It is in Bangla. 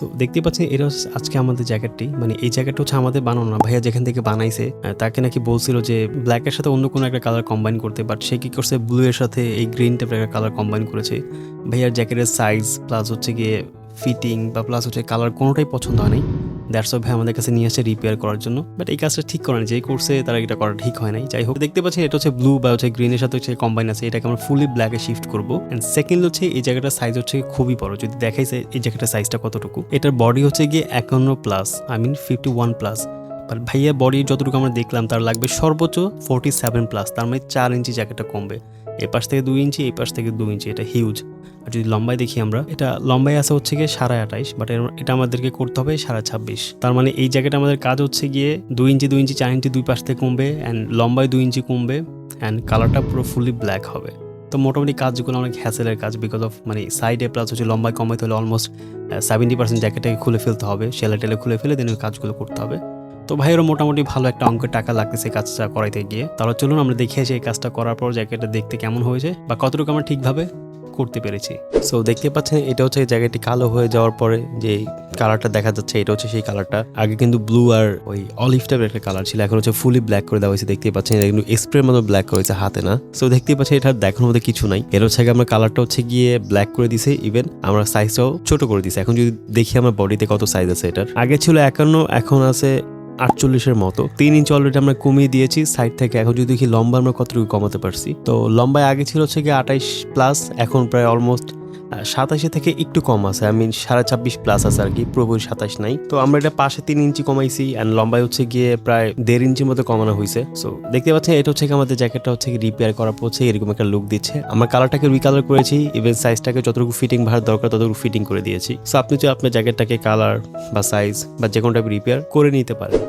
সো দেখতে পাচ্ছেন এটা আজকে আমাদের জ্যাকেটটি, মানে এই জ্যাকেটটা হচ্ছে আমাদের বানানো না, ভাইয়া যেখান থেকে বানাইছে তাকে নাকি বলছিল যে ব্ল্যাকের সাথে অন্য কোনো একটা কালার কম্বাইন করতে, বাট সে কি করছে ব্লু এর সাথে এই গ্রিন টাইপের একটা কালার কম্বাইন করেছে। ভাইয়ার জ্যাকেটের সাইজ প্লাস হচ্ছে গিয়ে ফিটিং বা প্লাস হচ্ছে কালার কোনোটাই পছন্দ হয় নাই। দ্যাটস ভাই আমাদের কাছে নিয়ে আসে রিপেয়ার করার জন্য, বাট এই কাজটা ঠিক করে না, যেই করছে তারা এটা করা ঠিক হয় নাই। যাই হোক, দেখতে পাচ্ছেন এটা হচ্ছে ব্লু বা হচ্ছে গ্রিনের সাথে হচ্ছে কম্বাইন আছে, এটাকে আমরা ফুলি ব্ল্যাকে শিফট করবো। এন্ড সেকেন্ড হচ্ছে এই জায়গাটার সাইজ হচ্ছে খুবই বড়, যদি দেখাইছে এই জায়গাটার সাইজটা কতটুকু। এটার বডি হচ্ছে গিয়ে 51+, 51+, বাট ভাইয়া বডি যতটুকু আমরা দেখলাম তার লাগবে সর্বোচ্চ 47+, তার মানে 4 ইঞ্চি জ্যাকেটটা কমবে। এই পাশ থেকে 2 ইঞ্চি, এই পাশ থেকে 2 ইঞ্চি, এটা হিউজ। আর যদি লম্বায় দেখি আমরা, এটা লম্বায় আছে হচ্ছে গিয়ে 28.5, বাট এটা আমাদেরকে করতে হবে 26.5। তার মানে এই জায়গাটা আমাদের কাজ হচ্ছে গিয়ে 2 ইঞ্চি 2 ইঞ্চি 4 ইঞ্চি দুই পাশ থেকে কমবে, অ্যান্ড লম্বায় 2 ইঞ্চি কমবে, অ্যান্ড কালারটা পুরো ফুলি ব্ল্যাক হবে। তো মোটামুটি কাজগুলো অনেক হ্যাসেলের কাজ, বিকজ অফ মানে সাইডে প্লাস হচ্ছে লম্বায় কমাইতে হলে অলমোস্ট 70% জ্যাকেটটাকে খুলে ফেলতে হবে, সেলাই টেলে খুলে ফেলে দেন ওই কাজগুলো করতে হবে। তো ভাইয়েরও মোটামুটি ভালো একটা অঙ্কের টাকা লাগতেছে কাজটা করাইতে গিয়ে। তাহলে চলুন আমরা দেখে আসি এই কাজটা করার পর জ্যাকেটটা দেখতে কেমন হয়েছে বা কতটুকু আমরা ঠিকভাবে করতে পেরেছি। সো দেখতে পাচ্ছেন এটা হচ্ছে জায়গাটি কালো হয়ে যাওয়ার পরে যে কালারটা দেখা যাচ্ছে, এটা হচ্ছে সেই কালারটা। আগে কিন্তু ব্লু আর ওই অলিভ টাইপের একটা কালার ছিল, এখন হচ্ছে ফুলি ব্ল্যাক করে দেওয়া হয়েছে। দেখতে পাচ্ছেন এটা কিন্তু স্প্রের মতো ব্ল্যাক করেছে, হাতে না। সো দেখতে পাচ্ছেন এটা দেখানোর মধ্যে কিছু নাই। এর হচ্ছে আমরা কালারটা হচ্ছে গিয়ে ব্ল্যাক করে দিছে, ইভেন আমরা সাইজটাও ছোট করে দিছে। এখন যদি দেখি আমরা বডিতে কত সাইজ আছে, এটার আগে ছিল 51, এখন আছে 48-এর মতো। 3 ইঞ্চি অলরেডি আমরা কমিয়ে দিয়েছি সাইড থেকে। এখন যদি দেখি লম্বা আমরা কতটুকু কমাতে পারছি, তো লম্বায় আগে ছিল হচ্ছে গিয়ে 28+, এখন প্রায় অলমোস্ট 27 থেকে একটু কম আছে, 26.5+ আছে আর কি, পুরোপুরি 27 নাই। তো আমরা এটা পাশে 3 ইঞ্চি কমাইছি, অ্যান্ড লম্বায় হচ্ছে গিয়ে প্রায় 1.5 ইঞ্চির মতো কমানো হয়েছে। সো দেখতে পাচ্ছেন এটা হচ্ছে আমাদের জ্যাকেটটা হচ্ছে রিপেয়ার করার পর এরকম একটা লুক দিচ্ছে। আমরা কালারটাকে রিকালার করেছি, ইভেন সাইজটাকে যতটুকু ফিটিং ভাড়া দরকার ততটুকু ফিটিং করে দিয়েছি। সো আপনি যদি আপনার জ্যাকেটটাকে কালার বা সাইজ বা যে কোনো টাইপ রিপেয়ার করে নিতে পারেন।